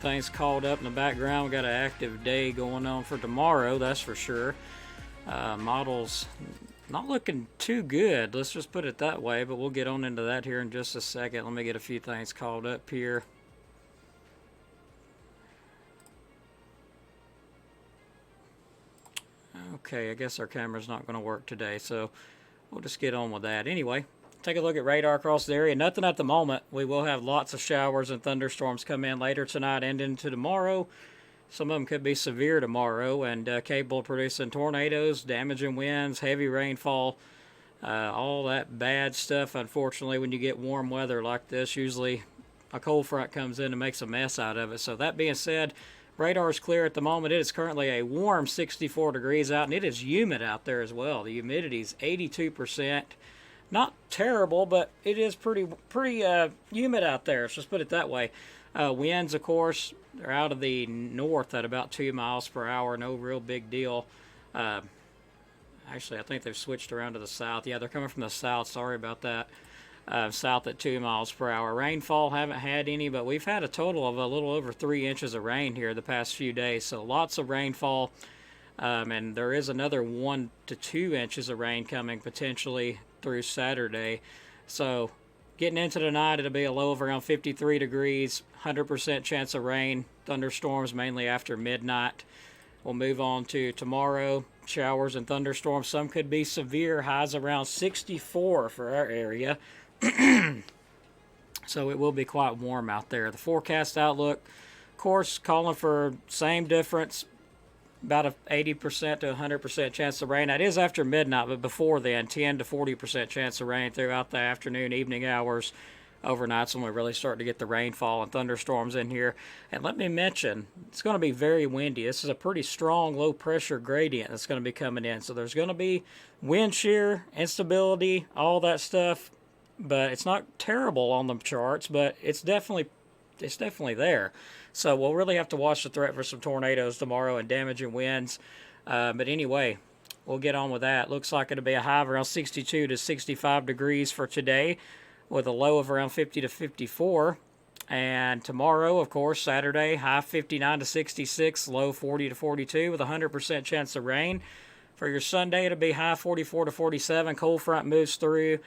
Things called up in the background. We got an active day going on for tomorrow, that's for sure. Models not looking too good, let's just put it that way, but we'll get on into that here in just a second. Let me get a few things called up here. Okay, I guess our camera's not going to work today, so we'll just get on with that. Anyway, take a look at radar across the area. Nothing at the moment. We will have lots of showers and thunderstorms come in later tonight and into tomorrow. Some of them could be severe tomorrow and capable of producing tornadoes, damaging winds, heavy rainfall, all that bad stuff. Unfortunately, when you get warm weather like this, usually a cold front comes in and makes a mess out of it. So that being said, radar is clear at the moment. It is currently a warm 64 degrees out, and it is humid out there as well. The humidity is 82%. Not terrible, but it is pretty humid out there. Let's just put it that way. Winds, of course, they're out of the north at about 2 miles per hour. No real big deal. Actually, I think they've switched around to the south. Yeah, they're coming from the south. Sorry about that. South at 2 miles per hour. Rainfall, haven't had any, but we've had a total of a little over 3 inches of rain here the past few days. So lots of rainfall. And there is another 1 to 2 inches of rain coming potentially through Saturday. So getting into the night, it'll be a low of around 53 degrees, 100% chance of rain, thunderstorms mainly after midnight. We'll move on to tomorrow, showers and thunderstorms. Some could be severe, highs around 64 for our area. So it will be quite warm out there. The forecast outlook, of course, calling for same difference, about a 80% to 100% chance of rain. That is after midnight, but before then, 10 to 40% chance of rain throughout the afternoon, evening hours. Overnight's when we really start to get the rainfall and thunderstorms in here. And let me mention, it's going to be very windy. This is a pretty strong low pressure gradient that's going to be coming in. So there's going to be wind shear, instability, all that stuff. But it's not terrible on the charts, but it's definitely there. So we'll really have to watch the threat for some tornadoes tomorrow and damaging winds. But anyway, we'll get on with that. Looks like it'll be a high of around 62 to 65 degrees for today, with a low of around 50 to 54. And tomorrow, of course, Saturday, high 59 to 66, low 40 to 42, with a 100% chance of rain. For your Sunday, it'll be high 44 to 47. Cold front moves through.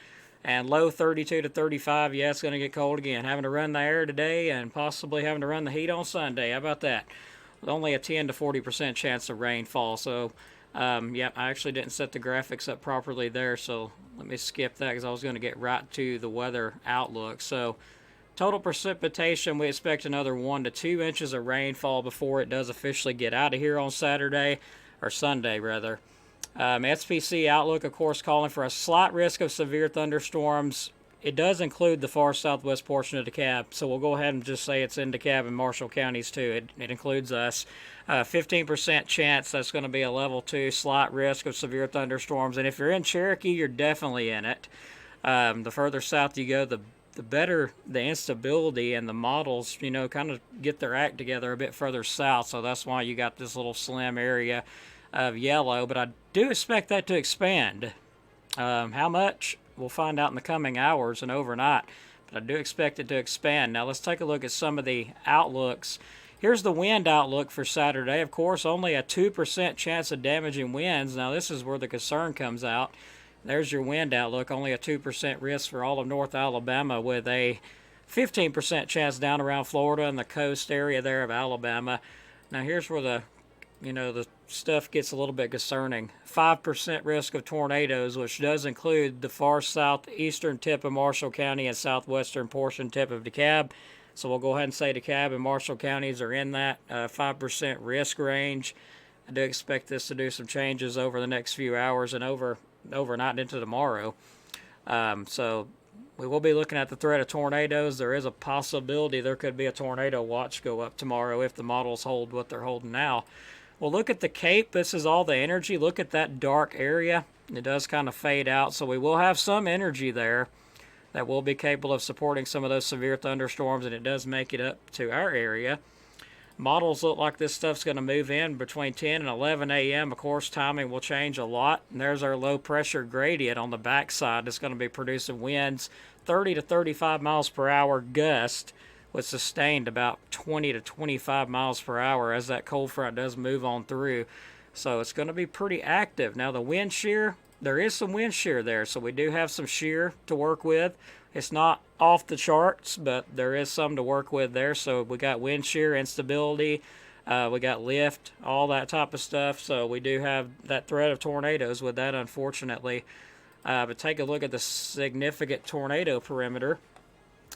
And low 32 to 35. Yeah, it's going to get cold again. Having to run the air today and possibly having to run the heat on Sunday. How about that? With only a 10 to 40% chance of rainfall. So, yeah, I actually didn't set the graphics up properly there. So let me skip that because I was going to get right to the weather outlook. So total precipitation, we expect another 1 to 2 inches of rainfall before it does officially get out of here on Saturday, or Sunday rather. SPC outlook, of course, calling for a slight risk of severe thunderstorms. It does include the far southwest portion of DeKalb, so we'll go ahead and just say it's in DeKalb and Marshall counties too. It includes us. 15% chance that's going to be a level 2, slight risk of severe thunderstorms. And if you're in Cherokee, you're definitely in it. The further south you go, the better the instability, and the models, kind of get their act together a bit further south. So that's why you got this little slim area of yellow, but I do expect that to expand. How much? We'll find out in the coming hours and overnight, but I do expect it to expand. Now let's take a look at some of the outlooks. Here's the wind outlook for Saturday. Of course, only a 2% chance of damaging winds. Now this is where the concern comes out. There's your wind outlook, only a 2% risk for all of North Alabama, with a 15% chance down around Florida and the coast area there of Alabama. Now here's where the stuff gets a little bit concerning. 5% risk of tornadoes, which does include the far southeastern tip of Marshall County and southwestern portion tip of DeKalb. So we'll go ahead and say DeKalb and Marshall counties are in that 5% risk range. I do expect this to do some changes over the next few hours and overnight into tomorrow. So we will be looking at the threat of tornadoes. There is a possibility there could be a tornado watch go up tomorrow if the models hold what they're holding now. Well, look at the Cape. This is all the energy. Look at that dark area. It does kind of fade out, so we will have some energy there that will be capable of supporting some of those severe thunderstorms, and it does make it up to our area. Models look like this stuff's going to move in between 10 and 11 a.m. Of course, timing will change a lot. And there's our low pressure gradient on the backside. It's going to be producing winds 30 to 35 miles per hour gust with sustained about 20 to 25 miles per hour as that cold front does move on through. So it's going to be pretty active. Now the wind shear, there is some wind shear there, so we do have some shear to work with. It's not off the charts, but there is some to work with there. So we got wind shear, instability, we got lift, all that type of stuff. So we do have that threat of tornadoes with that, unfortunately. But take a look at the significant tornado perimeter.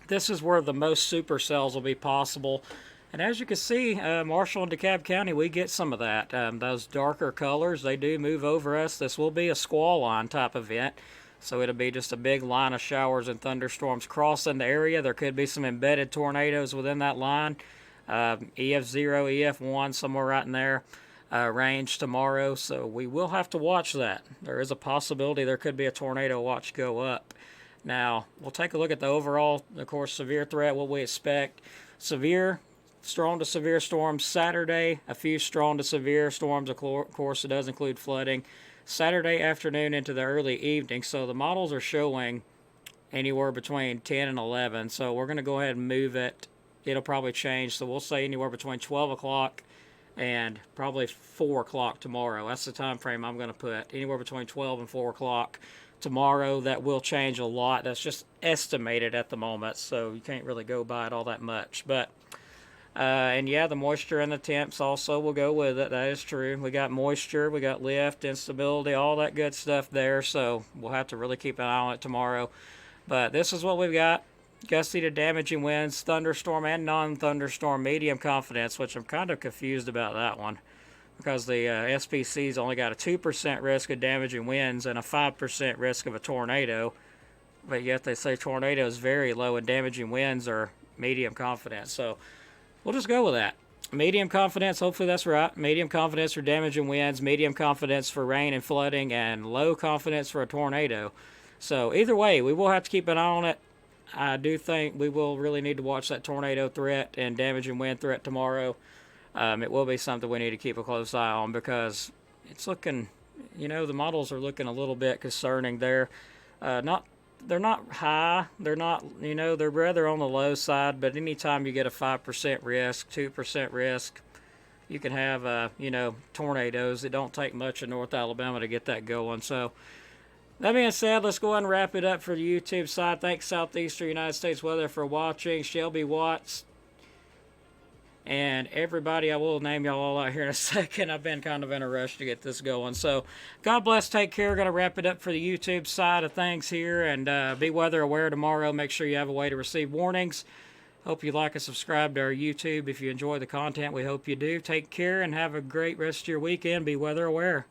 This is where the most supercells will be possible. And as you can see, Marshall and DeKalb County, we get some of that. Those darker colors, they do move over us. This will be a squall line type event. So it'll be just a big line of showers and thunderstorms crossing the area. There could be some embedded tornadoes within that line. EF0, EF1, somewhere right in there range tomorrow. So we will have to watch that. There is a possibility there could be a tornado watch go up. Now, we'll take a look at the overall, of course, severe threat, what we expect. Severe, strong to severe storms Saturday, a few strong to severe storms, of course, it does include flooding. Saturday afternoon into the early evening, so the models are showing anywhere between 10 and 11, so we're going to go ahead and move it. It'll probably change, so we'll say anywhere between 12 o'clock and probably 4 o'clock tomorrow. That's the time frame I'm going to put, anywhere between 12 and 4 o'clock tomorrow. That will change a lot. That's just estimated at the moment, so you can't really go by it all that much. But and yeah, the moisture and the temps also will go with it. That is true. We got moisture, we got lift, instability, all that good stuff there. So we'll have to really keep an eye on it tomorrow. But this is what we've got. Gusty to damaging winds, thunderstorm and non-thunderstorm, medium confidence, which I'm kind of confused about that one, because the SPC's only got a 2% risk of damaging winds and a 5% risk of a tornado. But yet they say tornadoes very low and damaging winds are medium confidence. So we'll just go with that. Medium confidence, hopefully that's right. Medium confidence for damaging winds, medium confidence for rain and flooding, and low confidence for a tornado. So either way, we will have to keep an eye on it. I do think we will really need to watch that tornado threat and damaging wind threat tomorrow. It will be something we need to keep a close eye on, because it's looking, the models are looking a little bit concerning there. They're not high. They're not, they're rather on the low side, but anytime you get a 5% risk, 2% risk, you can have, tornadoes. It don't take much in North Alabama to get that going. So that being said, let's go ahead and wrap it up for the YouTube side. Thanks, Southeastern United States Weather, for watching. Shelby Watts and everybody, I will name y'all all out here in a second. I've been kind of in a rush to get this going. So God bless, take care. Going to wrap it up for the YouTube side of things here. And be weather aware tomorrow. Make sure you have a way to receive warnings. Hope you like and subscribe to our YouTube if you enjoy the content. We hope you do. Take care and have a great rest of your weekend. Be weather aware.